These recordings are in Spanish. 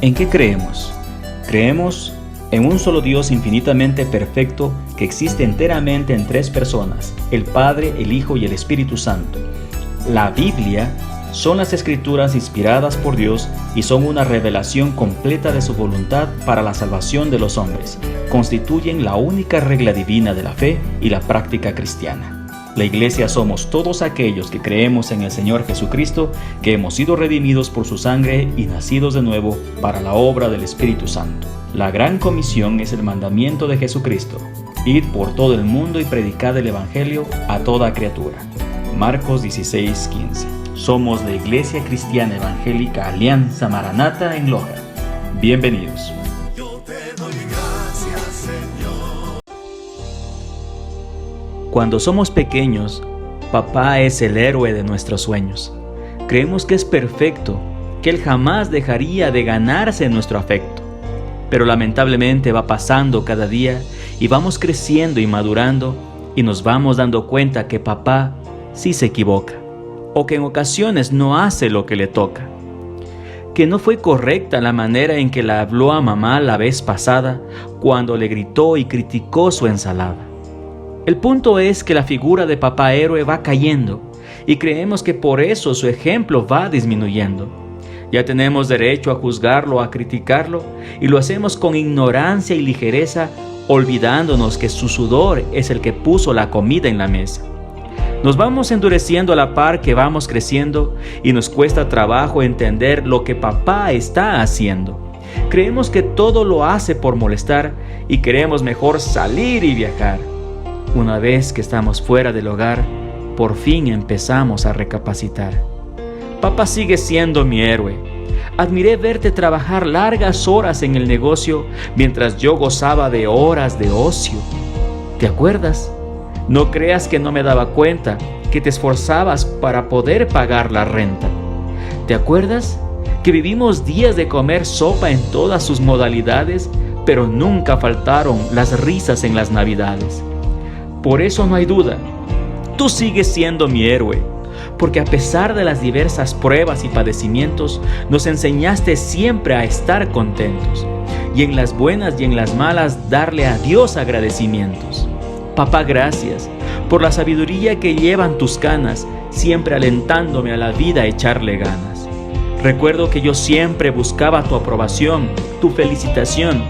¿En qué creemos? Creemos en un solo Dios infinitamente perfecto que existe enteramente en tres personas, el Padre, el Hijo y el Espíritu Santo. La Biblia son las escrituras inspiradas por Dios y son una revelación completa de su voluntad para la salvación de los hombres. Constituyen la única regla divina de la fe y la práctica cristiana. La Iglesia somos todos aquellos que creemos en el Señor Jesucristo, que hemos sido redimidos por su sangre y nacidos de nuevo para la obra del Espíritu Santo. La gran comisión es el mandamiento de Jesucristo: id por todo el mundo y predicad el Evangelio a toda criatura. Marcos 16:15. Somos la Iglesia Cristiana Evangélica Alianza Maranata en Loja. Bienvenidos. Yo te doy gracias, Señor. Cuando somos pequeños, papá es el héroe de nuestros sueños. Creemos que es perfecto, que él jamás dejaría de ganarse nuestro afecto. Pero lamentablemente va pasando cada día y vamos creciendo y madurando y nos vamos dando cuenta que papá sí se equivoca, o que en ocasiones no hace lo que le toca, que no fue correcta la manera en que le habló a mamá la vez pasada cuando le gritó y criticó su ensalada. El punto es que la figura de papá héroe va cayendo y creemos que por eso su ejemplo va disminuyendo. Ya tenemos derecho a juzgarlo, a criticarlo, y lo hacemos con ignorancia y ligereza, olvidándonos que su sudor es el que puso la comida en la mesa. Nos vamos endureciendo a la par que vamos creciendo y nos cuesta trabajo entender lo que papá está haciendo. Creemos que todo lo hace por molestar y queremos mejor salir y viajar. Una vez que estamos fuera del hogar, por fin empezamos a recapacitar. Papá sigue siendo mi héroe. Admiré verte trabajar largas horas en el negocio mientras yo gozaba de horas de ocio. ¿Te acuerdas? No creas que no me daba cuenta que te esforzabas para poder pagar la renta. ¿Te acuerdas que vivimos días de comer sopa en todas sus modalidades, pero nunca faltaron las risas en las Navidades? Por eso no hay duda, tú sigues siendo mi héroe, porque a pesar de las diversas pruebas y padecimientos, nos enseñaste siempre a estar contentos, y en las buenas y en las malas darle a Dios agradecimientos. Papá, gracias por la sabiduría que llevan tus canas, siempre alentándome a la vida a echarle ganas. Recuerdo que yo siempre buscaba tu aprobación, tu felicitación.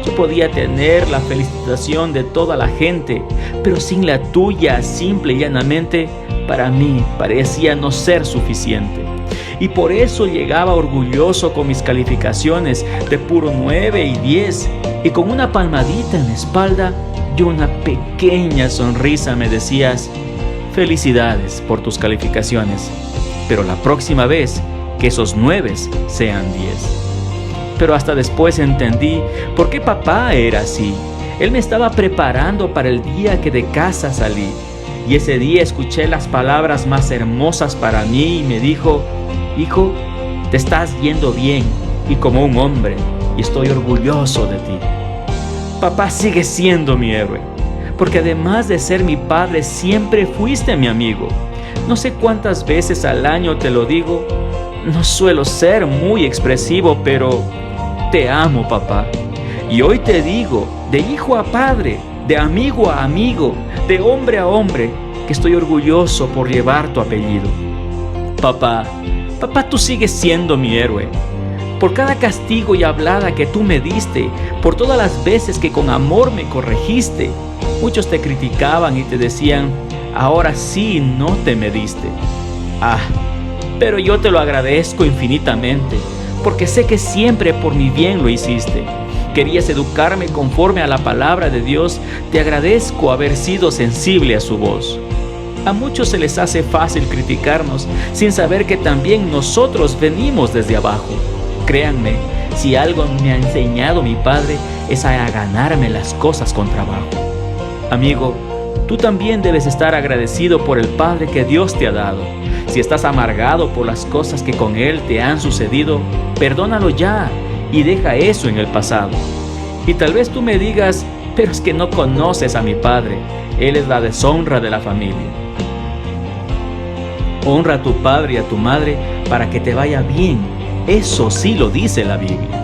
Yo podía tener la felicitación de toda la gente, pero sin la tuya, simple y llanamente, para mí parecía no ser suficiente. Y por eso llegaba orgulloso con mis calificaciones de puro 9 y 10, y con una palmadita en la espalda y una pequeña sonrisa me decías: felicidades por tus calificaciones, pero la próxima vez que esos 9 sean 10. Pero hasta después entendí por qué papá era así. Él me estaba preparando para el día que de casa salí. Y ese día escuché las palabras más hermosas para mí y me dijo: hijo, te estás yendo bien y como un hombre, y estoy orgulloso de ti. Papá sigue siendo mi héroe, porque además de ser mi padre, siempre fuiste mi amigo. No sé cuántas veces al año te lo digo, no suelo ser muy expresivo, pero te amo, papá. Y hoy te digo, de hijo a padre, de amigo a amigo, de hombre a hombre, que estoy orgulloso por llevar tu apellido. Papá, tú sigues siendo mi héroe. Por cada castigo y hablada que tú me diste, por todas las veces que con amor me corregiste. Muchos te criticaban y te decían: ahora sí no te mediste. Pero yo te lo agradezco infinitamente, porque sé que siempre por mi bien lo hiciste. Querías educarme conforme a la palabra de Dios. Te agradezco haber sido sensible a su voz. A muchos se les hace fácil criticarnos sin saber que también nosotros venimos desde abajo. Créanme, si algo me ha enseñado mi padre es a ganarme las cosas con trabajo. Amigo, tú también debes estar agradecido por el Padre que Dios te ha dado. Si estás amargado por las cosas que con Él te han sucedido, perdónalo ya y deja eso en el pasado. Y tal vez tú me digas: pero es que no conoces a mi padre, él es la deshonra de la familia. Honra a tu padre y a tu madre para que te vaya bien. Eso sí lo dice la Biblia.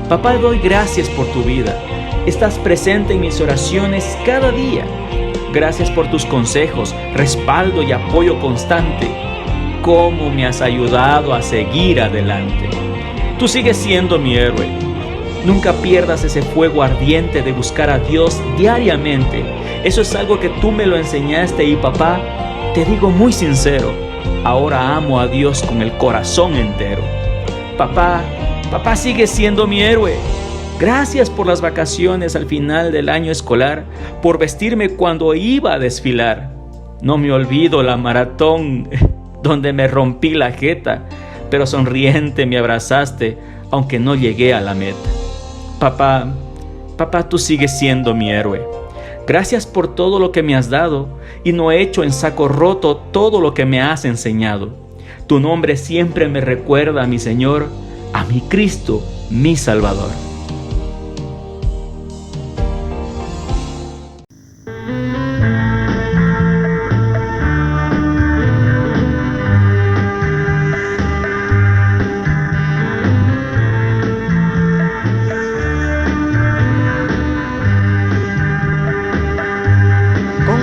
Papá, doy gracias por tu vida. Estás presente en mis oraciones cada día. Gracias por tus consejos, respaldo y apoyo constante. Cómo me has ayudado a seguir adelante. Tú sigues siendo mi héroe. Nunca pierdas ese fuego ardiente de buscar a Dios diariamente. Eso es algo que tú me lo enseñaste y papá, te digo muy sincero, ahora amo a Dios con el corazón entero. Papá sigue siendo mi héroe. Gracias por las vacaciones al final del año escolar, por vestirme cuando iba a desfilar. No me olvido la maratón donde me rompí la jeta, pero sonriente me abrazaste, aunque no llegué a la meta. Papá, tú sigues siendo mi héroe. Gracias por todo lo que me has dado y no he hecho en saco roto todo lo que me has enseñado. Tu nombre siempre me recuerda a mi Señor, a mi Cristo, mi Salvador.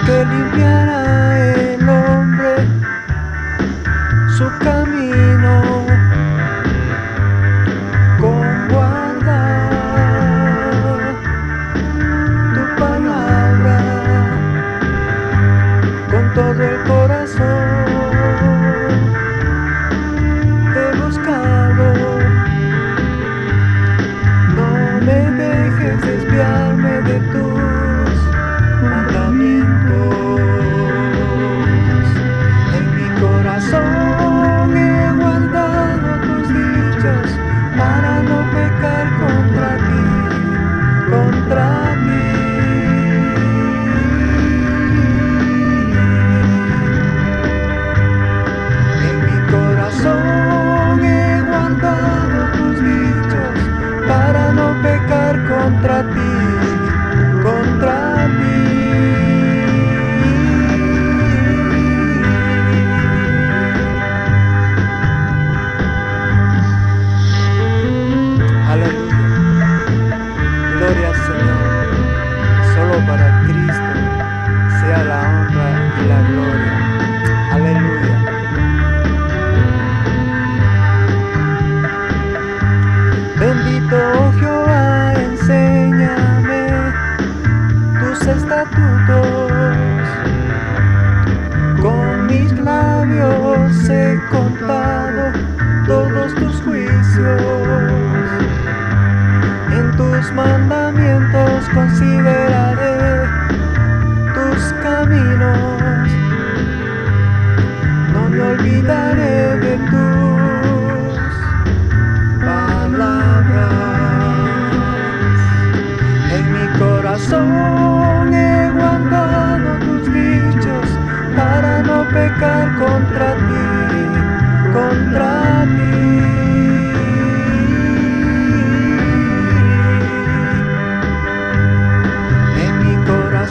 Que limpiara el hombre su camino con guardar tu palabra con todo el corazón. Te he buscado, no me dejes desviarme de tus mandamientos. En mi corazón he guardado tus dichos para no pecar contra ti, contra ti. En mi corazón he guardado tus dichos para no pecar contra ti, contra ti. Gloria al Señor, solo para Cristo sea la honra y la gloria. Aleluya. Bendito Jehová, enséñame tus estatutos. Con mis labios he contado todos tus juicios. En tus mandamientos consideraré tus caminos. No me olvidaré de tus palabras. En mi corazón he guardado tus dichos para no pecar contra ti, contra ti.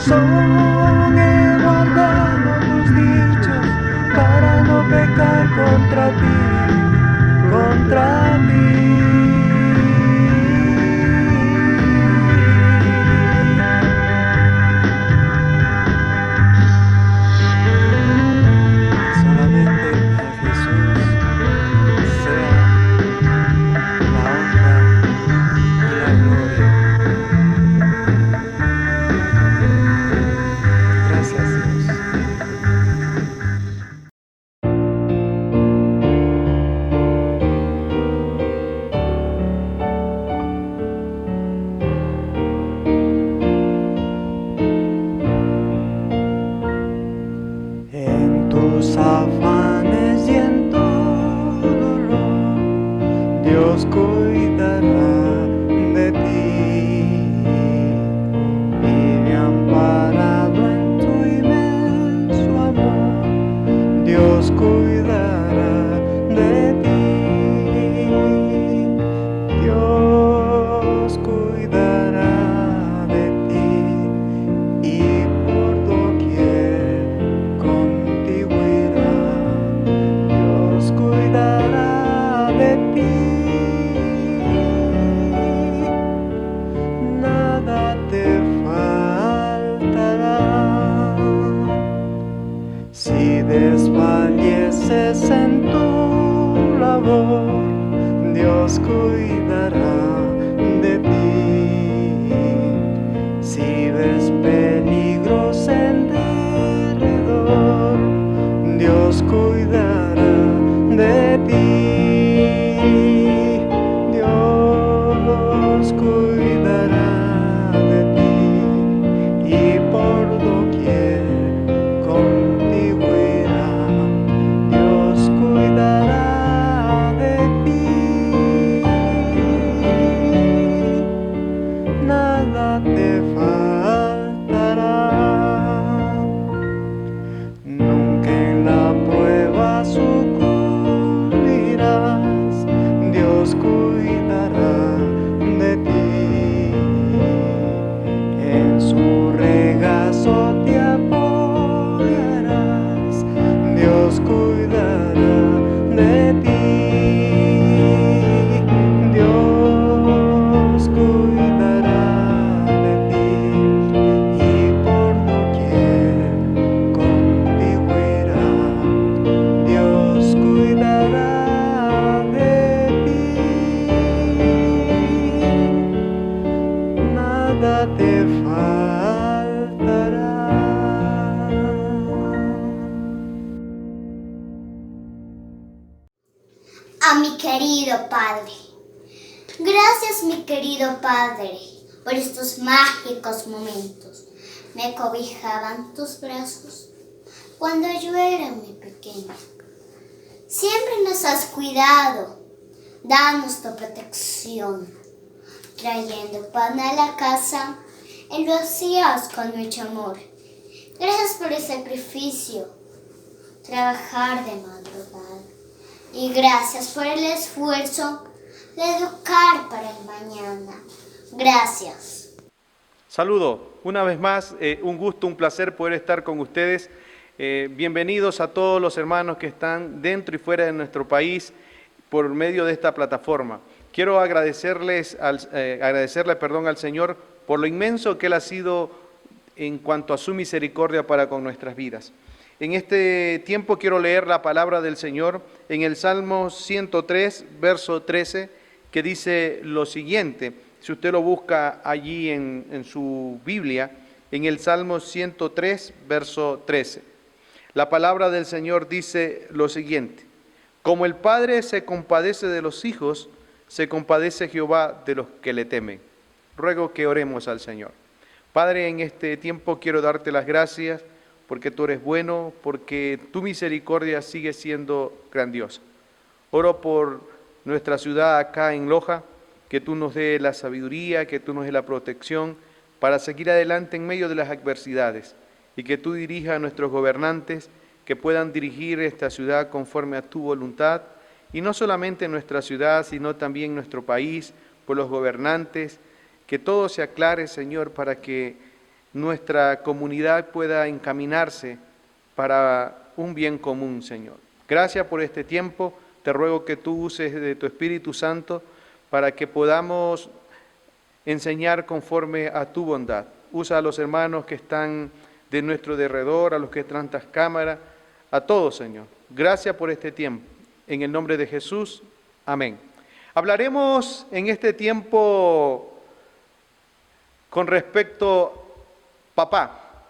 He guardado tus dichos para no pecar contra ti, contra ti. Solamente a Jesús sea la honra y la gloria. Gracias, Dios. En tus afanes y en tu dolor, Dios cuidará de ti. Vive amparado en tu inmenso amor, Dios cuidará de ti. Dios cuidará de ti y por doquier contigo irá. Dios cuidará de ti. cuidará de ti. Si ves peligros en derredor, Dios cuidará de ti. Dios cuidará de ti y por doquier contigo irá. Dios cuidará de ti. Nada te faltará. Nunca en la prueba sucumbirás. Dios cuidará de ti. En su regazo te apoyarás. Dios cuidará de ti. Dios cuidará de ti y por doquier contigo irá. Dios cuidará de ti. Nada te faltará. A mi querido Padre. Gracias, mi querido Padre, por estos mágicos momentos. Me cobijaban tus brazos cuando yo era muy pequeña. Siempre nos has cuidado, danos tu protección, trayendo pan a la casa y lo hacías con mucho amor. Gracias por el sacrificio, trabajar de madrugada. Y gracias por el esfuerzo de educar para el mañana. Gracias. Saludo, una vez más, un gusto, un placer poder estar con ustedes. Bienvenidos a todos los hermanos que están dentro y fuera de nuestro país por medio de esta plataforma. Quiero agradecerle al Señor por lo inmenso que Él ha sido en cuanto a su misericordia para con nuestras vidas. En este tiempo quiero leer la palabra del Señor en el Salmo 103, verso 13, que dice lo siguiente. Si usted lo busca allí en su Biblia, en el Salmo 103, verso 13. La palabra del Señor dice lo siguiente. Como el Padre se compadece de los hijos, se compadece Jehová de los que le temen. Ruego que oremos al Señor. Padre, en este tiempo quiero darte las gracias porque tú eres bueno, porque tu misericordia sigue siendo grandiosa. Oro por nuestra ciudad acá en Loja, que tú nos dé la sabiduría, que tú nos dé la protección para seguir adelante en medio de las adversidades y que tú dirijas a nuestros gobernantes que puedan dirigir esta ciudad conforme a tu voluntad y no solamente en nuestra ciudad, sino también en nuestro país, por los gobernantes, que todo se aclare, Señor, para que nuestra comunidad pueda encaminarse para un bien común, Señor. Gracias por este tiempo. Te ruego que tú uses de tu Espíritu Santo para que podamos enseñar conforme a tu bondad. Usa a los hermanos que están de nuestro derredor, a los que están tras cámara, a todos, Señor. Gracias por este tiempo. En el nombre de Jesús, amén. Hablaremos en este tiempo con respecto a papá,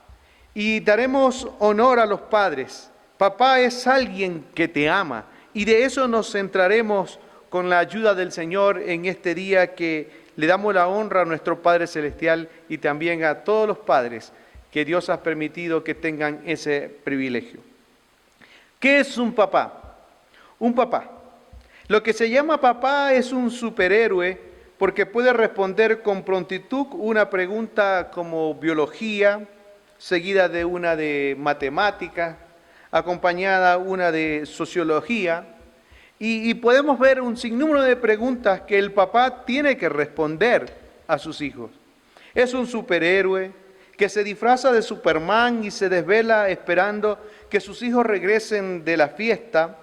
y daremos honor a los padres. Papá es alguien que te ama, y de eso nos centraremos con la ayuda del Señor en este día que le damos la honra a nuestro Padre Celestial y también a todos los padres que Dios ha permitido que tengan ese privilegio. ¿Qué es un papá? Un papá. Lo que se llama papá es un superhéroe porque puede responder con prontitud una pregunta como biología, seguida de una de matemática, acompañada una de sociología, y podemos ver un sinnúmero de preguntas que el papá tiene que responder a sus hijos. Es un superhéroe que se disfraza de Superman y se desvela esperando que sus hijos regresen de la fiesta.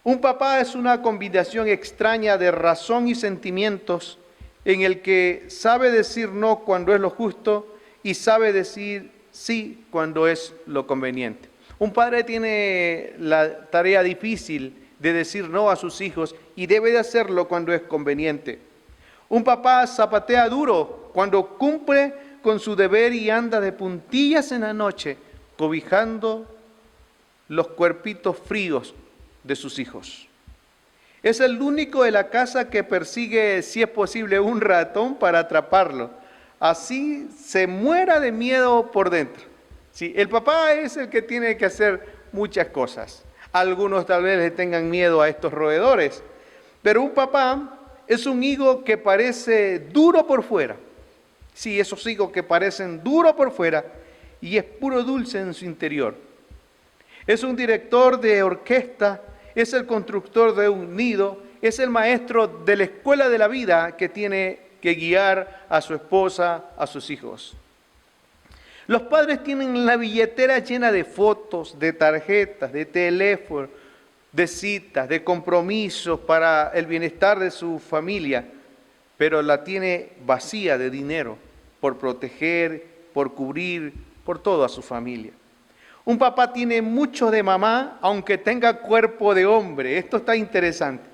Un papá es una combinación extraña de razón y sentimientos en el que sabe decir no cuando es lo justo y sabe decir sí cuando es lo conveniente. Un padre tiene la tarea difícil de decir no a sus hijos y debe de hacerlo cuando es conveniente. Un papá zapatea duro cuando cumple con su deber y anda de puntillas en la noche, cobijando los cuerpitos fríos de sus hijos. Es el único de la casa que persigue, si es posible, un ratón para atraparlo. Así se muera de miedo por dentro. Sí, el papá es el que tiene que hacer muchas cosas. Algunos tal vez le tengan miedo a estos roedores, pero un papá es un higo que parece duro por fuera. Sí, esos higos que parecen duro por fuera y es puro dulce en su interior. Es un director de orquesta, es el constructor de un nido, es el maestro de la escuela de la vida que tiene que guiar a su esposa, a sus hijos. Los padres tienen la billetera llena de fotos, de tarjetas, de teléfonos, de citas, de compromisos para el bienestar de su familia, pero la tiene vacía de dinero por proteger, por cubrir, por toda su familia. Un papá tiene mucho de mamá, aunque tenga cuerpo de hombre. Esto está interesante.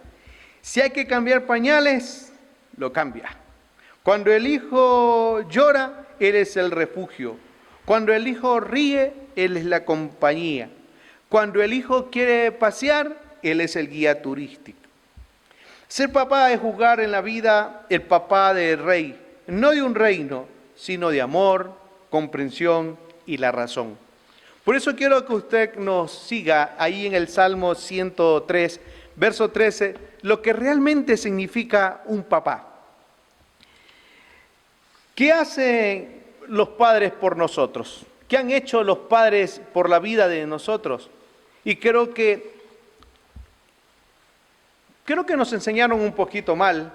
Si hay que cambiar pañales, lo cambia. Cuando el hijo llora, él es el refugio. Cuando el hijo ríe, él es la compañía. Cuando el hijo quiere pasear, él es el guía turístico. Ser papá es jugar en la vida el papá del rey, no de un reino, sino de amor, comprensión y la razón. Por eso quiero que usted nos siga ahí en el Salmo 103, verso 13, lo que realmente significa un papá. ¿Qué hacen los padres por nosotros? ¿Qué han hecho los padres por la vida de nosotros? Y creo que nos enseñaron un poquito mal,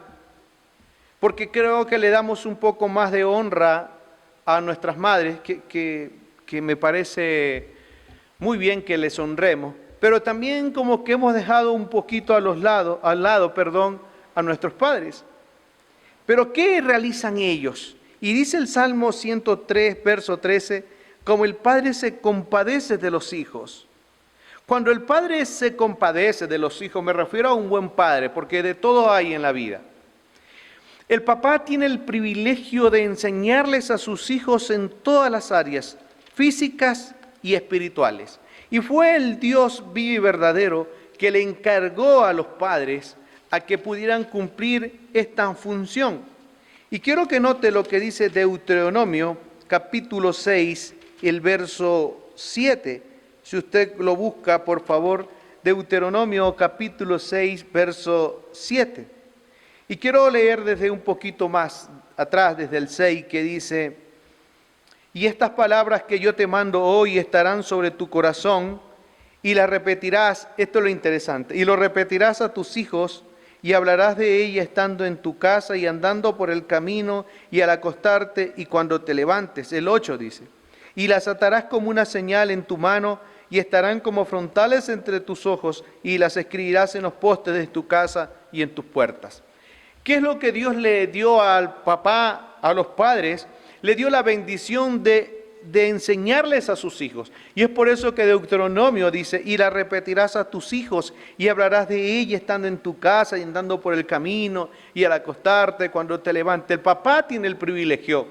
porque creo que le damos un poco más de honra a nuestras madres, que me parece muy bien que les honremos, pero también como que hemos dejado un poquito al lado, a nuestros padres. Pero ¿qué realizan ellos? Y dice el Salmo 103, verso 13, como el padre se compadece de los hijos. Cuando el padre se compadece de los hijos, me refiero a un buen padre, porque de todo hay en la vida. El papá tiene el privilegio de enseñarles a sus hijos en todas las áreas, físicas y espirituales. Y fue el Dios vivo y verdadero que le encargó a los padres a que pudieran cumplir esta función. Y quiero que note lo que dice Deuteronomio, capítulo 6, el verso 7. Si usted lo busca, por favor, Deuteronomio, capítulo 6, verso 7. Y quiero leer desde un poquito más atrás, desde el 6, que dice: y estas palabras que yo te mando hoy estarán sobre tu corazón, y las repetirás, esto es lo interesante, y lo repetirás a tus hijos, y hablarás de ella estando en tu casa y andando por el camino y al acostarte y cuando te levantes. El 8 dice: y las atarás como una señal en tu mano y estarán como frontales entre tus ojos y las escribirás en los postes de tu casa y en tus puertas. ¿Qué es lo que Dios le dio al papá, a los padres? Le dio la bendición de enseñarles a sus hijos. Y es por eso que Deuteronomio dice: y la repetirás a tus hijos y hablarás de ella estando en tu casa y andando por el camino y al acostarte cuando te levantes. El papá tiene el privilegio.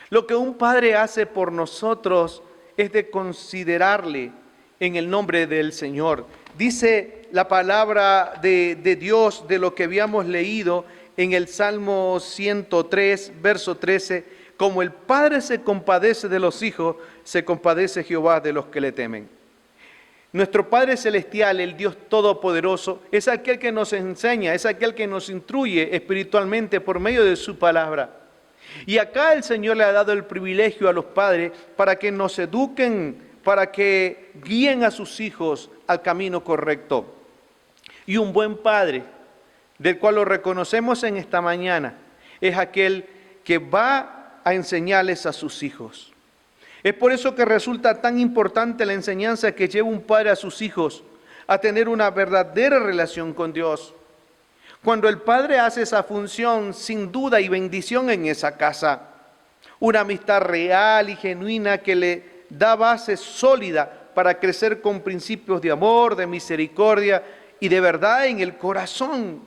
Lo que un padre hace por nosotros es de considerarle en el nombre del Señor. Dice la palabra de Dios, de lo que habíamos leído en el Salmo 103, verso 13, como el Padre se compadece de los hijos, se compadece Jehová de los que le temen. Nuestro Padre Celestial, el Dios Todopoderoso, es aquel que nos enseña, es aquel que nos instruye espiritualmente por medio de su palabra. Y acá el Señor le ha dado el privilegio a los padres para que nos eduquen, para que guíen a sus hijos al camino correcto. Y un buen padre, del cual lo reconocemos en esta mañana, es aquel que va a enseñarles a sus hijos. Es por eso que resulta tan importante la enseñanza que lleva un padre a sus hijos a tener una verdadera relación con Dios. Cuando el padre hace esa función, sin duda y bendición en esa casa, una amistad real y genuina que le da base sólida para crecer con principios de amor, de misericordia y de verdad en el corazón.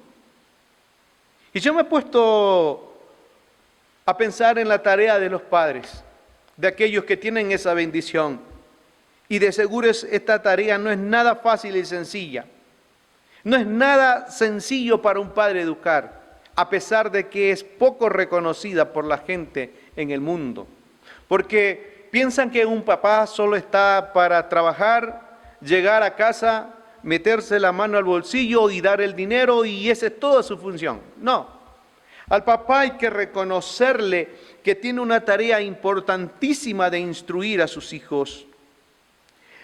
Y yo me he puesto a pensar en la tarea de los padres, de aquellos que tienen esa bendición. Y de seguro esta tarea no es nada fácil y sencilla. No es nada sencillo para un padre educar, a pesar de que es poco reconocida por la gente en el mundo. Porque piensan que un papá solo está para trabajar, llegar a casa, meterse la mano al bolsillo y dar el dinero y esa es toda su función. No, al papá hay que reconocerle que tiene una tarea importantísima de instruir a sus hijos.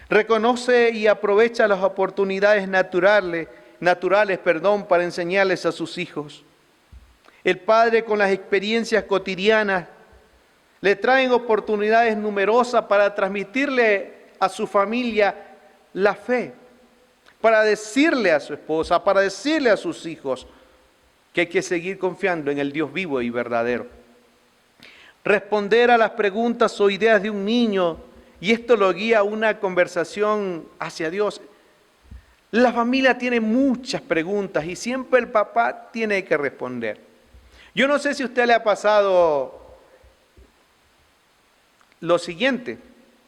Reconoce y aprovecha las oportunidades naturales, para enseñarles a sus hijos. El padre con las experiencias cotidianas le traen oportunidades numerosas para transmitirle a su familia la fe, para decirle a su esposa, para decirle a sus hijos que hay que seguir confiando en el Dios vivo y verdadero. Responder a las preguntas o ideas de un niño, y esto lo guía a una conversación hacia Dios. La familia tiene muchas preguntas y siempre el papá tiene que responder. Yo no sé si a usted le ha pasado lo siguiente.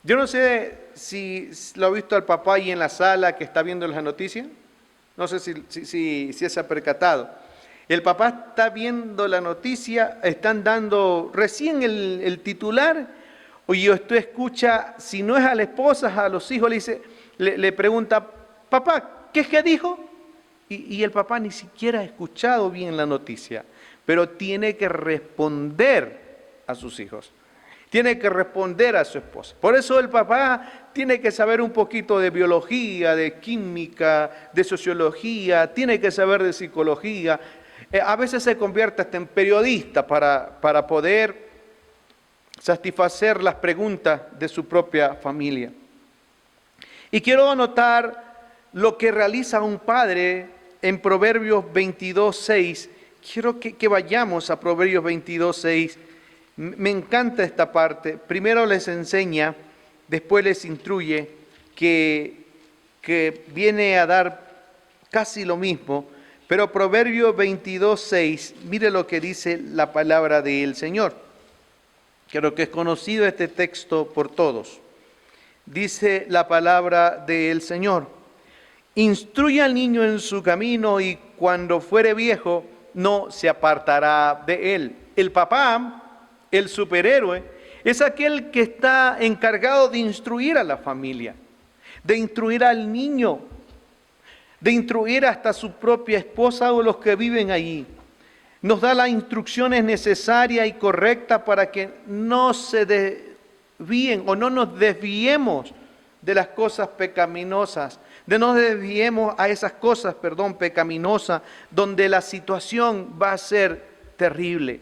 Yo no sé si lo ha visto al papá ahí en la sala que está viendo las noticias. No sé si se ha percatado. El papá está viendo la noticia, están dando recién el titular, y usted escucha, si no es a la esposa, a los hijos, le pregunta, papá, ¿qué es que dijo? Y el papá ni siquiera ha escuchado bien la noticia, pero tiene que responder a sus hijos. Tiene que responder a su esposa. Por eso el papá tiene que saber un poquito de biología, de química, de sociología, tiene que saber de psicología. A veces se convierte hasta en periodista para poder satisfacer las preguntas de su propia familia. Y quiero anotar lo que realiza un padre en Proverbios 22:6. Quiero que vayamos a Proverbios 22:6. Me encanta esta parte. Primero les enseña, después les instruye, que viene a dar casi lo mismo. Pero Proverbios 22:6, mire lo que dice la palabra del Señor. Creo que es conocido este texto por todos. Dice la palabra del Señor: instruye al niño en su camino y cuando fuere viejo no se apartará de él. El papá, el superhéroe, es aquel que está encargado de instruir a la familia, de instruir al niño, de instruir hasta su propia esposa o los que viven allí. Nos da las instrucciones necesarias y correctas para que no se desvíen o no nos desviemos de las cosas pecaminosas, de no desviemos a esas cosas, pecaminosas, donde la situación va a ser terrible.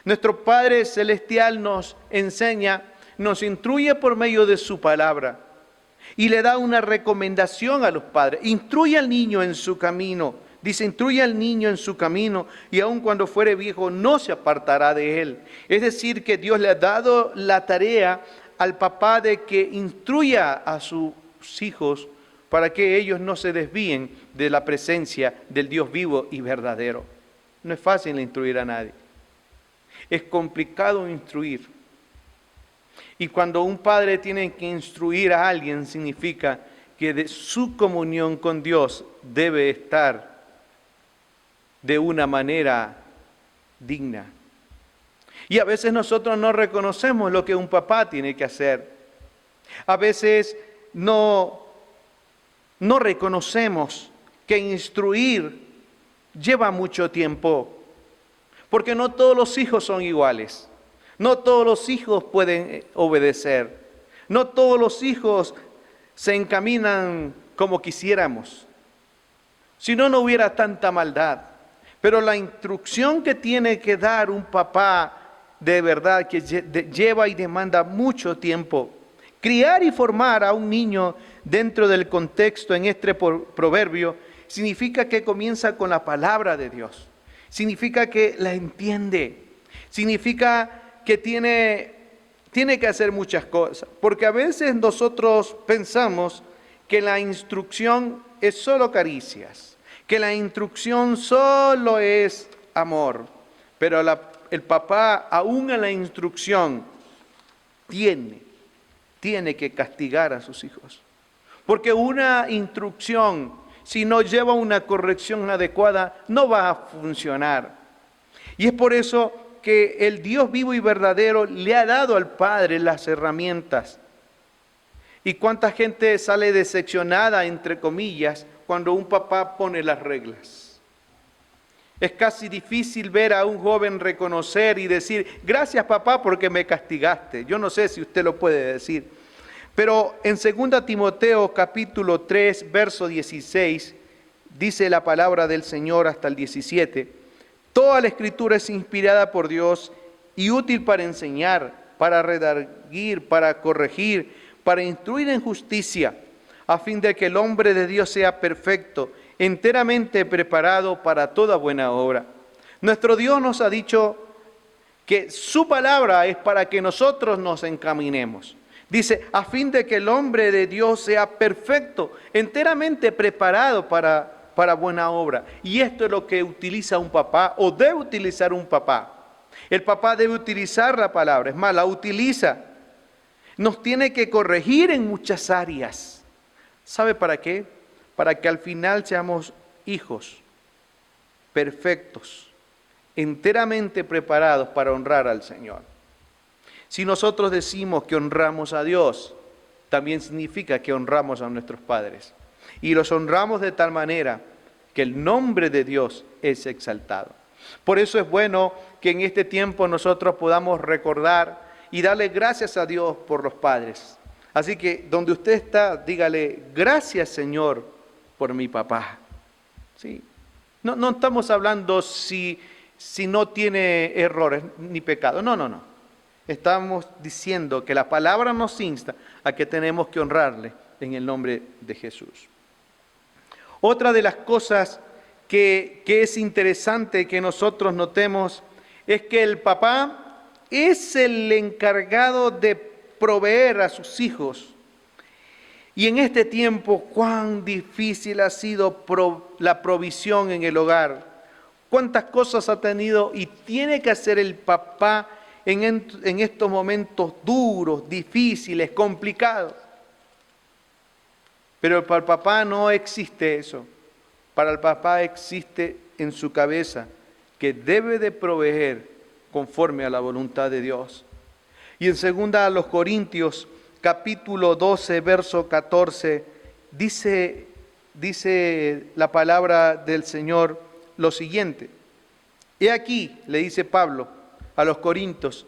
Nuestro Padre Celestial nos enseña, nos instruye por medio de su palabra y le da una recomendación a los padres. Instruye al niño en su camino. Dice, instruye al niño en su camino y aun cuando fuere viejo no se apartará de él. Es decir, que Dios le ha dado la tarea al papá de que instruya a sus hijos para que ellos no se desvíen de la presencia del Dios vivo y verdadero. No es fácil instruir a nadie. Es complicado instruir. Y cuando un padre tiene que instruir a alguien, significa que de su comunión con Dios debe estar de una manera digna. Y a veces nosotros no reconocemos lo que un papá tiene que hacer. A veces no reconocemos que instruir lleva mucho tiempo. Porque no todos los hijos son iguales. No todos los hijos pueden obedecer. No todos los hijos se encaminan como quisiéramos. Si no, no hubiera tanta maldad. Pero la instrucción que tiene que dar un papá de verdad que lleva y demanda mucho tiempo. Criar y formar a un niño dentro del contexto en este proverbio significa que comienza con la palabra de Dios. Significa que la entiende. Significa que tiene que hacer muchas cosas. Porque a veces nosotros pensamos que la instrucción es solo caricias. que la instrucción solo es amor, pero el papá, aún en la instrucción, tiene que castigar a sus hijos. Porque una instrucción, si no lleva una corrección adecuada, no va a funcionar. Y es por eso que el Dios vivo y verdadero le ha dado al Padre las herramientas. ¿Y cuánta gente sale decepcionada, entre comillas, cuando un papá pone las reglas? Es casi difícil ver a un joven reconocer y decir, gracias papá porque me castigaste. Yo no sé si usted lo puede decir. Pero en 2 Timoteo capítulo 3, verso 16, dice la palabra del Señor hasta el 17, toda la Escritura es inspirada por Dios y útil para enseñar, para redarguir, para corregir, para instruir en justicia, a fin de que el hombre de Dios sea perfecto, enteramente preparado para toda buena obra. Nuestro Dios nos ha dicho que su palabra es para que nosotros nos encaminemos. Dice, a fin de que el hombre de Dios sea perfecto, enteramente preparado para buena obra. Y esto es lo que utiliza un papá, o debe utilizar un papá. El papá debe utilizar la palabra, es más, la utiliza. Nos tiene que corregir en muchas áreas. ¿Sabe para qué? Para que al final seamos hijos perfectos, enteramente preparados para honrar al Señor. Si nosotros decimos que honramos a Dios, también significa que honramos a nuestros padres. Y los honramos de tal manera que el nombre de Dios es exaltado. Por eso es bueno que en este tiempo nosotros podamos recordar y darle gracias a Dios por los padres. Así que donde usted está, dígale, gracias Señor por mi papá. ¿Sí? No estamos hablando si no tiene errores ni pecados. No. Estamos diciendo que la palabra nos insta a que tenemos que honrarle en el nombre de Jesús. Otra de las cosas que es interesante que nosotros notemos es que el papá es el encargado de proveer a sus hijos. Y en este tiempo, cuán difícil ha sido la provisión en el hogar. Cuántas cosas ha tenido y tiene que hacer el papá en estos momentos duros, difíciles, complicados. Pero para el papá no existe eso. Para el papá existe en su cabeza que debe de proveer conforme a la voluntad de Dios. Y en 2 Corintios, capítulo 12, verso 14, dice la palabra del Señor lo siguiente. He aquí, le dice Pablo a los Corintios,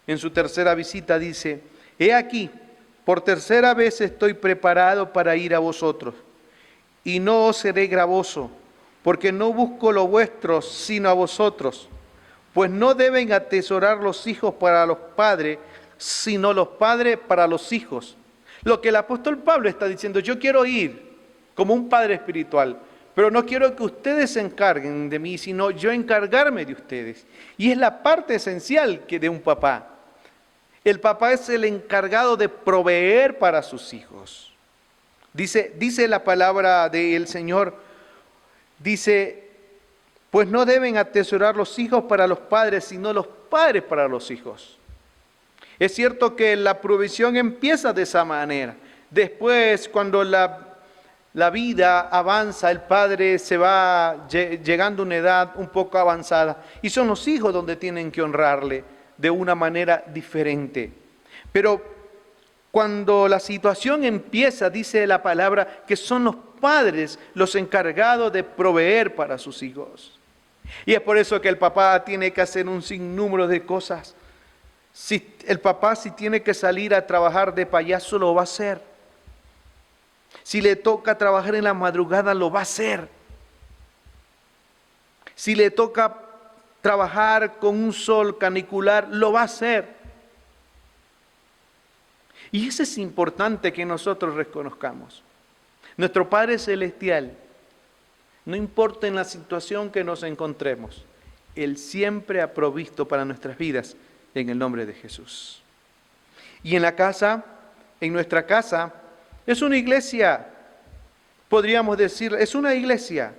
en su tercera visita dice, he aquí, por tercera vez estoy preparado para ir a vosotros, y no os seré gravoso, porque no busco lo vuestro, sino a vosotros. Pues no deben atesorar los hijos para los padres, sino los padres para los hijos. Lo que el apóstol Pablo está diciendo, yo quiero ir como un padre espiritual, pero no quiero que ustedes se encarguen de mí, sino yo encargarme de ustedes. Y es la parte esencial de un papá. El papá es el encargado de proveer para sus hijos. Dice la palabra del Señor, dice, pues no deben atesorar los hijos para los padres, sino los padres para los hijos. Es cierto que la provisión empieza de esa manera. Después, cuando la vida avanza, el padre se va llegando a una edad un poco avanzada y son los hijos donde tienen que honrarle de una manera diferente. Pero cuando la situación empieza, dice la palabra, que son los padres los encargados de proveer para sus hijos. Y es por eso que el papá tiene que hacer un sinnúmero de cosas. Si el papá tiene que salir a trabajar de payaso, lo va a hacer. Si le toca trabajar en la madrugada, lo va a hacer. Si le toca trabajar con un sol canicular, lo va a hacer. Y eso es importante que nosotros reconozcamos. Nuestro Padre Celestial, no importa en la situación que nos encontremos, Él siempre ha provisto para nuestras vidas en el nombre de Jesús. Y en nuestra casa, es una iglesia, podríamos decir, es una iglesia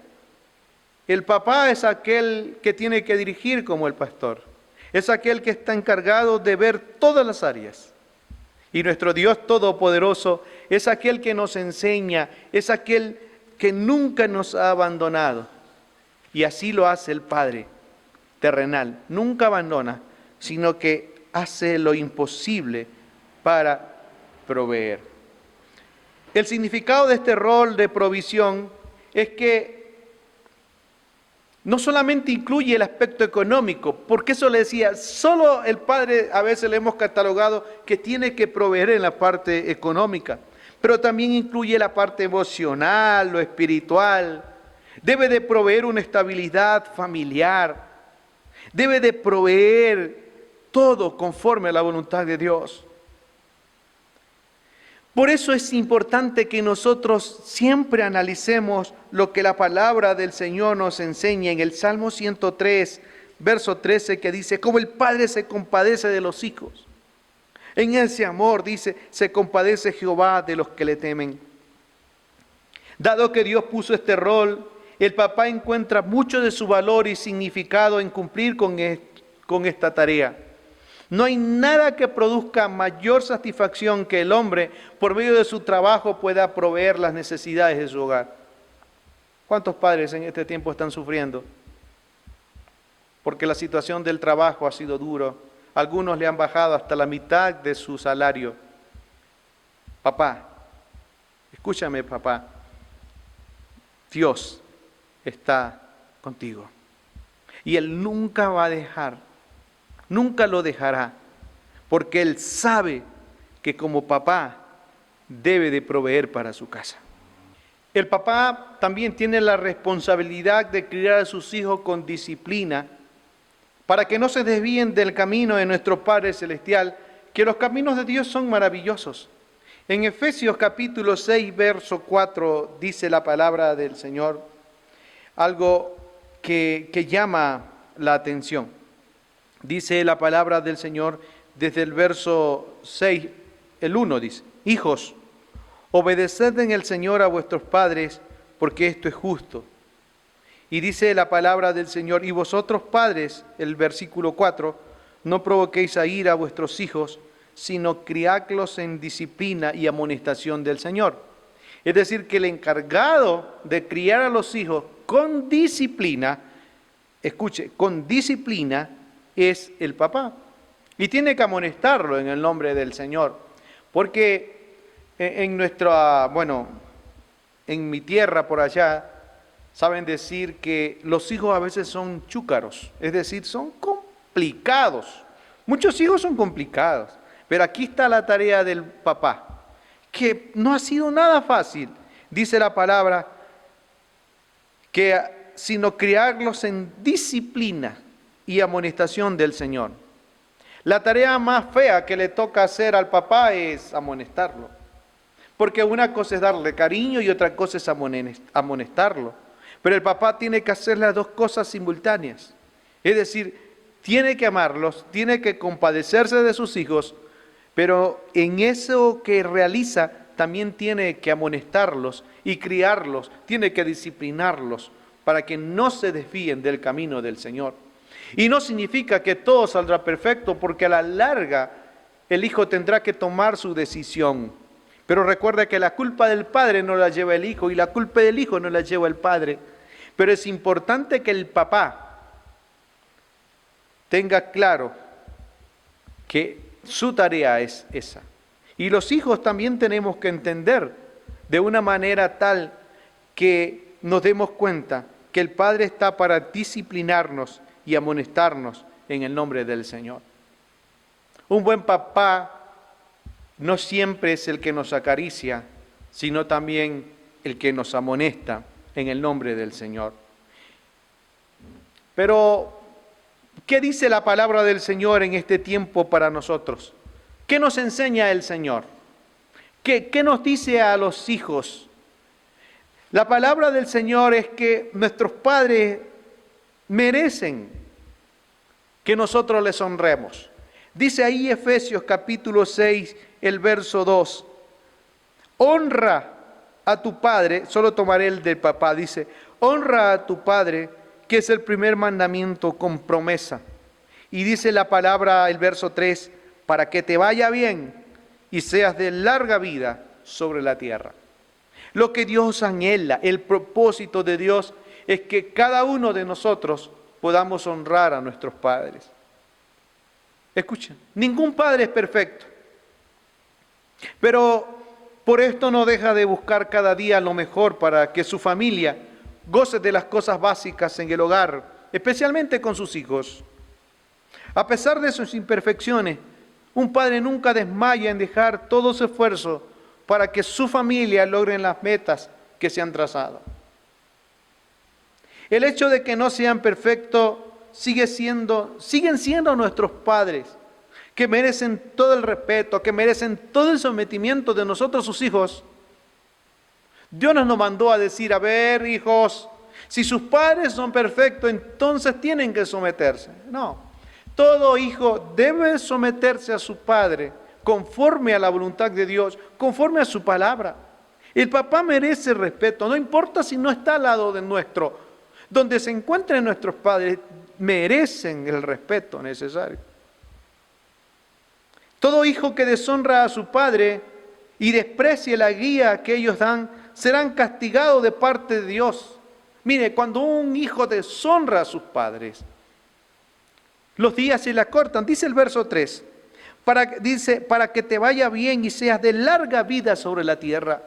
El papá es aquel que tiene que dirigir como el pastor. Es aquel que está encargado de ver todas las áreas. Y nuestro Dios Todopoderoso es aquel que nos enseña, es aquel que nunca nos ha abandonado. Y así lo hace el Padre terrenal. Nunca abandona, sino que hace lo imposible para proveer. El significado de este rol de provisión es que no solamente incluye el aspecto económico, porque eso le decía, solo el Padre a veces le hemos catalogado que tiene que proveer en la parte económica, pero también incluye la parte emocional, lo espiritual. Debe de proveer una estabilidad familiar, debe de proveer todo conforme a la voluntad de Dios. Por eso es importante que nosotros siempre analicemos lo que la palabra del Señor nos enseña en el Salmo 103, verso 13, que dice, como el Padre se compadece de los hijos. En ese amor, dice, se compadece Jehová de los que le temen. Dado que Dios puso este rol, el papá encuentra mucho de su valor y significado en cumplir con esta tarea. No hay nada que produzca mayor satisfacción que el hombre, por medio de su trabajo, pueda proveer las necesidades de su hogar. ¿Cuántos padres en este tiempo están sufriendo? Porque la situación del trabajo ha sido duro. Algunos le han bajado hasta la mitad de su salario. Papá, escúchame, papá. Dios está contigo. Y Él nunca va a dejar. Nunca lo dejará, porque Él sabe que como papá debe de proveer para su casa. El papá también tiene la responsabilidad de criar a sus hijos con disciplina, para que no se desvíen del camino de nuestro Padre Celestial, que los caminos de Dios son maravillosos. En Efesios capítulo 6, verso 4, dice la palabra del Señor, algo que llama la atención. Dice la palabra del Señor desde el verso 6, el 1 dice, hijos, obedeced en el Señor a vuestros padres, porque esto es justo. Y dice la palabra del Señor, y vosotros padres, el versículo 4, no provoquéis a ira a vuestros hijos, sino criadlos en disciplina y amonestación del Señor. Es decir, que el encargado de criar a los hijos con disciplina, escuche, con disciplina, es el papá. Y tiene que amonestarlo en el nombre del Señor. Porque en mi tierra por allá, saben decir que los hijos a veces son chúcaros. Es decir, son complicados. Muchos hijos son complicados. Pero aquí está la tarea del papá, que no ha sido nada fácil. Dice la palabra, sino criarlos en disciplina y amonestación del Señor. La tarea más fea que le toca hacer al papá es amonestarlo. Porque una cosa es darle cariño y otra cosa es amonestarlo. Pero el papá tiene que hacer las dos cosas simultáneas. Es decir, tiene que amarlos, tiene que compadecerse de sus hijos, pero en eso que realiza también tiene que amonestarlos y criarlos, tiene que disciplinarlos para que no se desvíen del camino del Señor. Y no significa que todo saldrá perfecto, porque a la larga el hijo tendrá que tomar su decisión. Pero recuerda que la culpa del padre no la lleva el hijo y la culpa del hijo no la lleva el padre. Pero es importante que el papá tenga claro que su tarea es esa. Y los hijos también tenemos que entender de una manera tal que nos demos cuenta que el Padre está para disciplinarnos y amonestarnos en el nombre del Señor. Un buen papá no siempre es el que nos acaricia, sino también el que nos amonesta en el nombre del Señor. Pero, ¿qué dice la palabra del Señor en este tiempo para nosotros? ¿Qué nos enseña el Señor? ¿Qué nos dice a los hijos? La palabra del Señor es que nuestros padres merecen que nosotros les honremos. Dice ahí Efesios capítulo 6, el verso 2. Honra a tu padre, solo tomaré el del papá, dice, honra a tu padre, que es el primer mandamiento con promesa. Y dice la palabra, el verso 3, para que te vaya bien y seas de larga vida sobre la tierra. Lo que Dios anhela, el propósito de Dios, es que cada uno de nosotros podamos honrar a nuestros padres. Escuchen, ningún padre es perfecto, pero por esto no deja de buscar cada día lo mejor para que su familia goce de las cosas básicas en el hogar, especialmente con sus hijos. A pesar de sus imperfecciones, un padre nunca desmaya en dejar todo su esfuerzo para que su familia logre las metas que se han trazado. El hecho de que no sean perfectos siguen siendo nuestros padres, que merecen todo el respeto, que merecen todo el sometimiento de nosotros, sus hijos. Dios nos mandó a decir, a ver, hijos, si sus padres son perfectos, entonces tienen que someterse. No, todo hijo debe someterse a su padre conforme a la voluntad de Dios, conforme a su palabra. El papá merece respeto, no importa si no está al lado de nuestro. Donde se encuentren nuestros padres, merecen el respeto necesario. Todo hijo que deshonra a su padre y desprecie la guía que ellos dan, serán castigados de parte de Dios. Mire, cuando un hijo deshonra a sus padres, los días se le acortan. Dice el verso 3, para que te vaya bien y seas de larga vida sobre la tierra.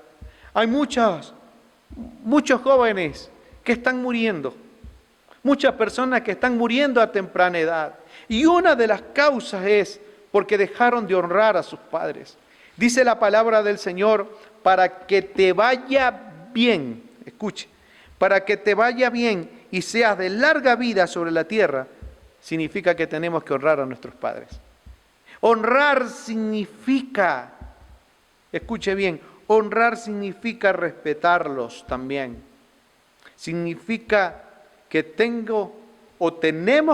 Hay muchos jóvenes que están muriendo, muchas personas que están muriendo a temprana edad. Y una de las causas es porque dejaron de honrar a sus padres. Dice la palabra del Señor, para que te vaya bien, escuche, para que te vaya bien y seas de larga vida sobre la tierra, significa que tenemos que honrar a nuestros padres. Honrar significa, escuche bien, honrar significa respetarlos también. Significa que tenemos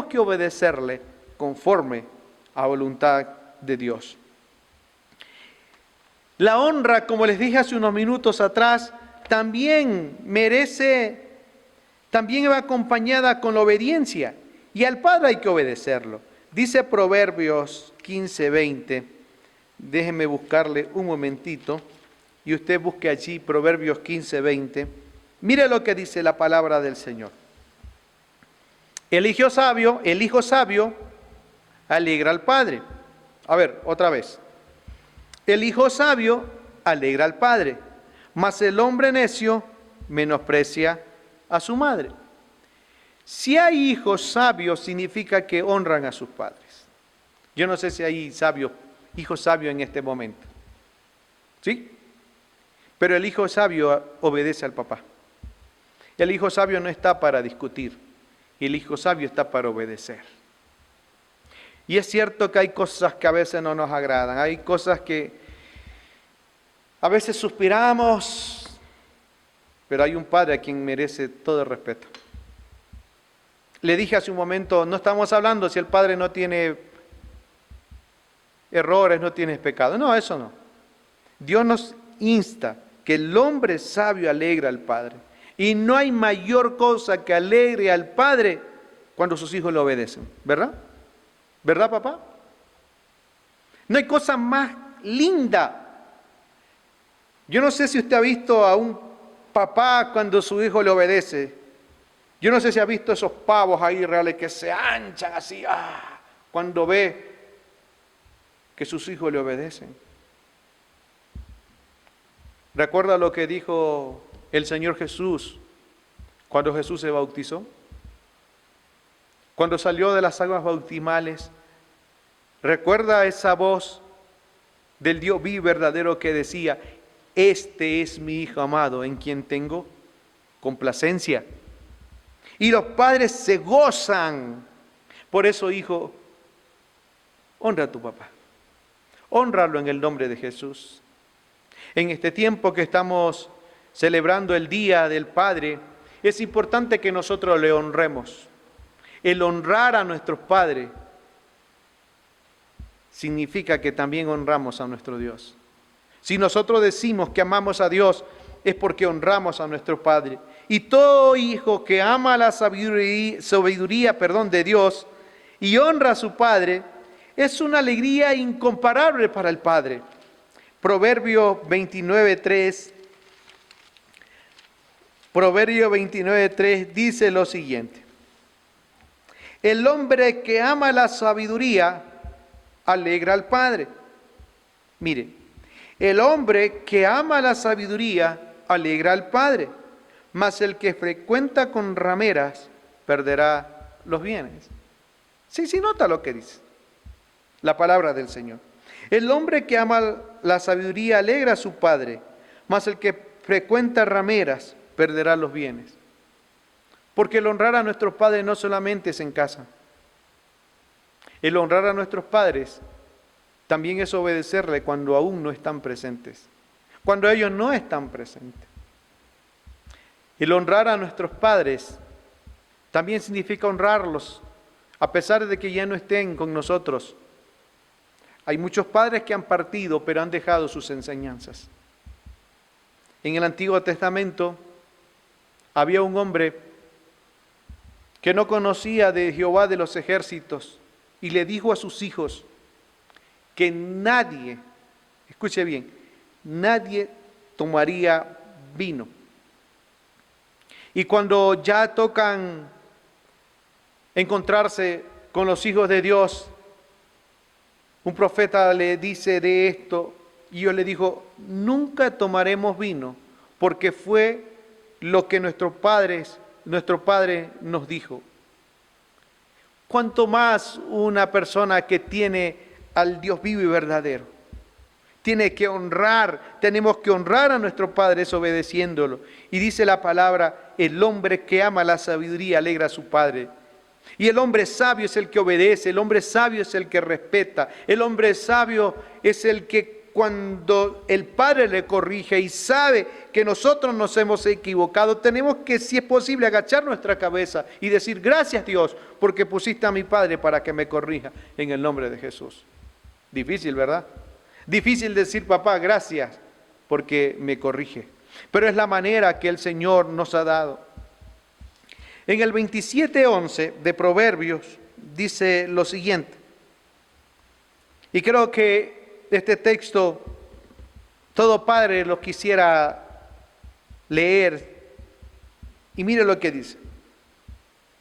que obedecerle conforme a voluntad de Dios. La honra, como les dije hace unos minutos atrás, también va acompañada con la obediencia. Y al Padre hay que obedecerlo. Dice Proverbios 15:20. Déjenme buscarle un momentito. Y usted busque allí Proverbios 15:20. Mire lo que dice la palabra del Señor. El hijo sabio alegra al padre. A ver, otra vez. El hijo sabio alegra al padre, mas el hombre necio menosprecia a su madre. Si hay hijos sabios, significa que honran a sus padres. Yo no sé si hay hijos sabios en este momento. ¿Sí? Pero el hijo sabio obedece al papá. El hijo sabio no está para discutir. El hijo sabio está para obedecer. Y es cierto que hay cosas que a veces no nos agradan. Hay cosas que a veces suspiramos, pero hay un padre a quien merece todo el respeto. Le dije hace un momento, no estamos hablando si el padre no tiene errores, no tiene pecado. No, eso no. Dios nos insta que el hombre sabio alegra al padre. Y no hay mayor cosa que alegre al padre cuando sus hijos le obedecen. ¿Verdad? ¿Verdad, papá? No hay cosa más linda. Yo no sé si usted ha visto a un papá cuando su hijo le obedece. Yo no sé si ha visto esos pavos ahí reales que se anchan así, cuando ve que sus hijos le obedecen. ¿Recuerda lo que dijo el Señor Jesús cuando Jesús se bautizó? Cuando salió de las aguas bautismales, ¿recuerda esa voz del Dios vivo verdadero que decía: este es mi Hijo amado en quien tengo complacencia? Y los padres se gozan. Por eso, hijo, honra a tu papá. Hónralo en el nombre de Jesús. En este tiempo que estamos celebrando el Día del Padre, es importante que nosotros le honremos. El honrar a nuestros padres significa que también honramos a nuestro Dios. Si nosotros decimos que amamos a Dios, es porque honramos a nuestro Padre. Y todo hijo que ama la sabiduría de Dios y honra a su padre, es una alegría incomparable para el padre. Proverbio 29:3 dice lo siguiente: el hombre que ama la sabiduría alegra al padre. Mire, el hombre que ama la sabiduría alegra al padre, mas el que frecuenta con rameras perderá los bienes. Sí, nota lo que dice la palabra del Señor. El hombre que ama la sabiduría alegra a su padre, mas el que frecuenta rameras perderá los bienes. Porque el honrar a nuestros padres no solamente es en casa. El honrar a nuestros padres también es obedecerle cuando aún no están presentes, cuando ellos no están presentes. El honrar a nuestros padres también significa honrarlos a pesar de que ya no estén con nosotros. Hay muchos padres que han partido, pero han dejado sus enseñanzas. En el Antiguo Testamento había un hombre que no conocía de Jehová de los ejércitos y le dijo a sus hijos que nadie, escuche bien, nadie tomaría vino. Y cuando ya tocan encontrarse con los hijos de Dios, un profeta le dice de esto y Dios le dijo: nunca tomaremos vino, porque fue lo que nuestro padre nos dijo. ¿Cuánto más una persona que tiene al Dios vivo y verdadero? Tenemos que honrar a nuestros padres obedeciéndolo. Y dice la palabra: el hombre que ama la sabiduría alegra a su padre. Y el hombre sabio es el que obedece, el hombre sabio es el que respeta, el hombre sabio es el que cuando el padre le corrige y sabe que nosotros nos hemos equivocado, tenemos que, si es posible, agachar nuestra cabeza y decir: gracias Dios, porque pusiste a mi padre para que me corrija en el nombre de Jesús. Difícil, ¿verdad? Difícil decir: papá, gracias, porque me corrige. Pero es la manera que el Señor nos ha dado. En el 27:11 de Proverbios dice lo siguiente, y creo que este texto todo padre lo quisiera leer, y mire lo que dice: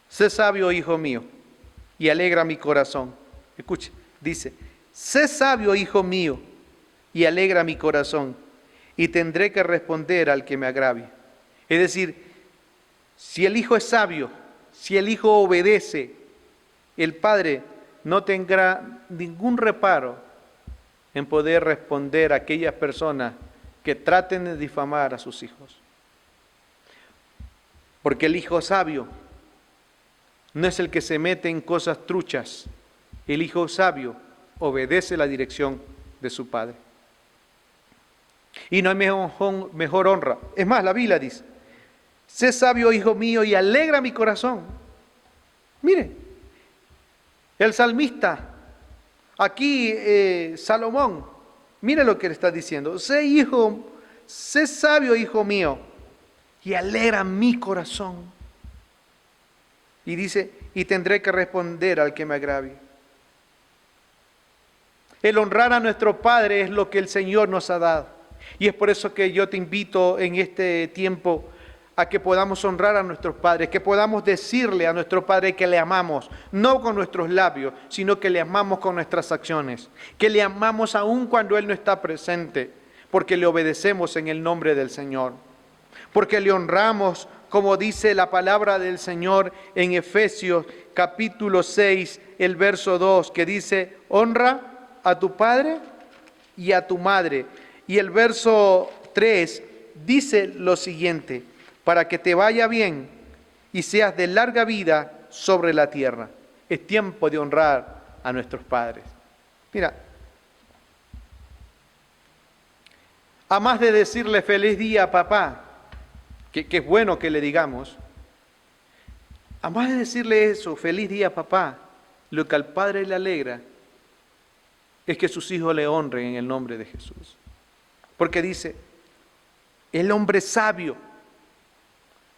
sé sabio, hijo mío, y alegra mi corazón. Escuche, dice: sé sabio, hijo mío, y alegra mi corazón, y tendré que responder al que me agravie. Es decir, si el hijo es sabio, si el hijo obedece, el padre no tendrá ningún reparo en poder responder a aquellas personas que traten de difamar a sus hijos. Porque el hijo sabio no es el que se mete en cosas truchas. El hijo sabio obedece la dirección de su padre. Y no hay mejor honra. Es más, la Biblia dice: sé sabio, hijo mío, y alegra mi corazón. Mire, el salmista, aquí Salomón, mire lo que le está diciendo: sé sabio, hijo mío, y alegra mi corazón. Y dice: y tendré que responder al que me agravie. El honrar a nuestro Padre es lo que el Señor nos ha dado. Y es por eso que yo te invito en este tiempo a que podamos honrar a nuestros padres, que podamos decirle a nuestro Padre que le amamos, no con nuestros labios, sino que le amamos con nuestras acciones, que le amamos aún cuando Él no está presente, porque le obedecemos en el nombre del Señor, porque le honramos, como dice la palabra del Señor en Efesios capítulo 6, el verso 2, que dice: honra a tu padre y a tu madre. Y el verso 3 dice lo siguiente: para que te vaya bien y seas de larga vida sobre la tierra. Es tiempo de honrar a nuestros padres. Mira, a más de decirle feliz día papá, que es bueno que le digamos, a más de decirle eso, feliz día papá, lo que al padre le alegra es que sus hijos le honren en el nombre de Jesús. Porque dice: el hombre sabio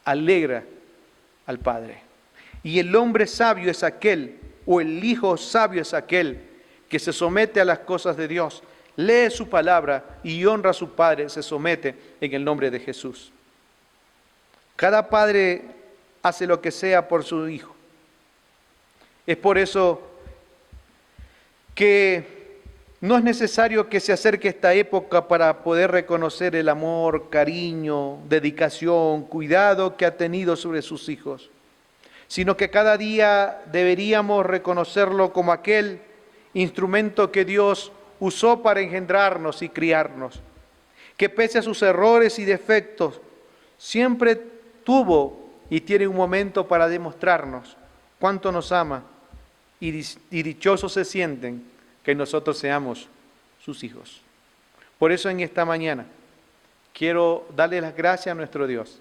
alegra al Padre. Y el hombre sabio es aquel, o el hijo sabio es aquel, que se somete a las cosas de Dios, lee su palabra y honra a su Padre, se somete en el nombre de Jesús. Cada padre hace lo que sea por su hijo. Es por eso que no es necesario que se acerque esta época para poder reconocer el amor, cariño, dedicación, cuidado que ha tenido sobre sus hijos, sino que cada día deberíamos reconocerlo como aquel instrumento que Dios usó para engendrarnos y criarnos, que pese a sus errores y defectos, siempre tuvo y tiene un momento para demostrarnos cuánto nos ama y dichosos se sienten que nosotros seamos sus hijos. Por eso en esta mañana quiero darle las gracias a nuestro Dios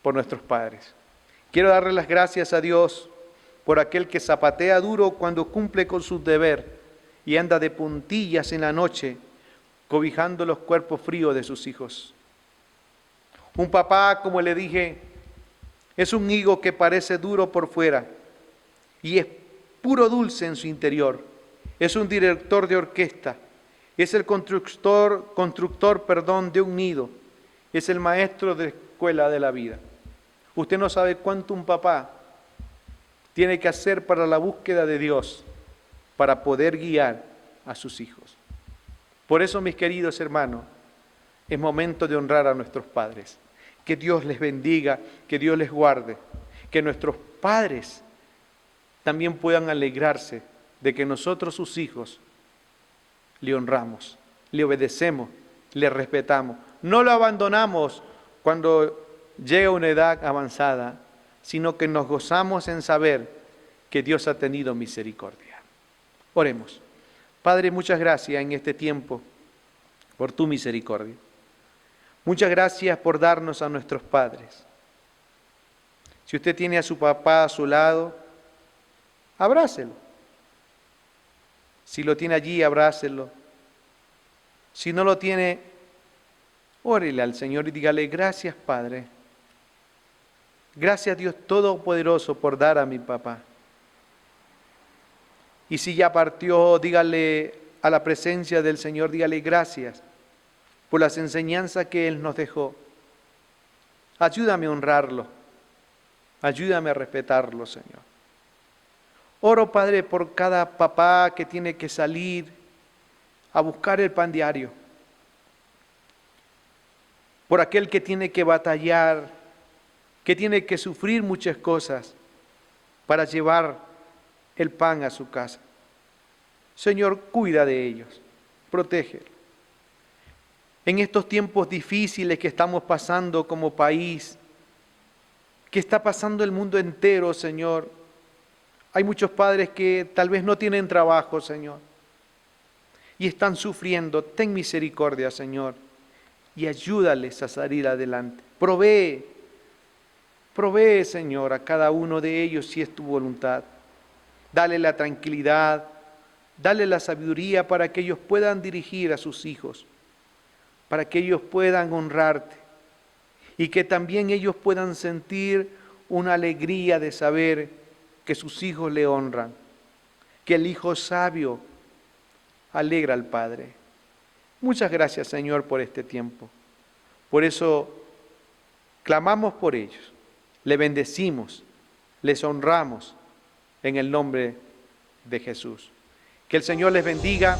por nuestros padres. Quiero darle las gracias a Dios por aquel que zapatea duro cuando cumple con su deber y anda de puntillas en la noche cobijando los cuerpos fríos de sus hijos. Un papá, como le dije, es un higo que parece duro por fuera y es puro dulce en su interior. Es un director de orquesta, es el constructor de un nido, es el maestro de escuela de la vida. Usted no sabe cuánto un papá tiene que hacer para la búsqueda de Dios, para poder guiar a sus hijos. Por eso, mis queridos hermanos, es momento de honrar a nuestros padres. Que Dios les bendiga, que Dios les guarde, que nuestros padres también puedan alegrarse de que nosotros, sus hijos, le honramos, le obedecemos, le respetamos. No lo abandonamos cuando llega una edad avanzada, sino que nos gozamos en saber que Dios ha tenido misericordia. Oremos. Padre, muchas gracias en este tiempo por tu misericordia. Muchas gracias por darnos a nuestros padres. Si usted tiene a su papá a su lado, abrácelo. Si lo tiene allí, abrácelo. Si no lo tiene, órele al Señor y dígale: gracias, Padre. Gracias, Dios Todopoderoso, por dar a mi papá. Y si ya partió, dígale a la presencia del Señor, dígale gracias por las enseñanzas que Él nos dejó. Ayúdame a honrarlo. Ayúdame a respetarlo, Señor. Oro, Padre, por cada papá que tiene que salir a buscar el pan diario. Por aquel que tiene que batallar, que tiene que sufrir muchas cosas para llevar el pan a su casa. Señor, cuida de ellos, protégelos. En estos tiempos difíciles que estamos pasando como país, que está pasando el mundo entero, Señor, hay muchos padres que tal vez no tienen trabajo, Señor, y están sufriendo. Ten misericordia, Señor, y ayúdales a salir adelante. Provee, Señor, a cada uno de ellos si es tu voluntad. Dale la tranquilidad, dale la sabiduría para que ellos puedan dirigir a sus hijos, para que ellos puedan honrarte y que también ellos puedan sentir una alegría de saber que sus hijos le honran, que el hijo sabio alegra al Padre. Muchas gracias, Señor, por este tiempo. Por eso clamamos por ellos, le bendecimos, les honramos en el nombre de Jesús. Que el Señor les bendiga,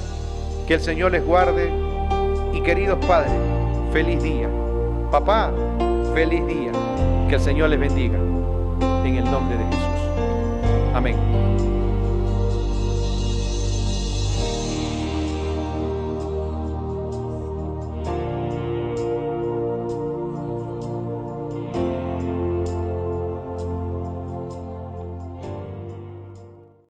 que el Señor les guarde y, queridos padres, feliz día. Papá, feliz día. Que el Señor les bendiga en el nombre de Jesús. Amén.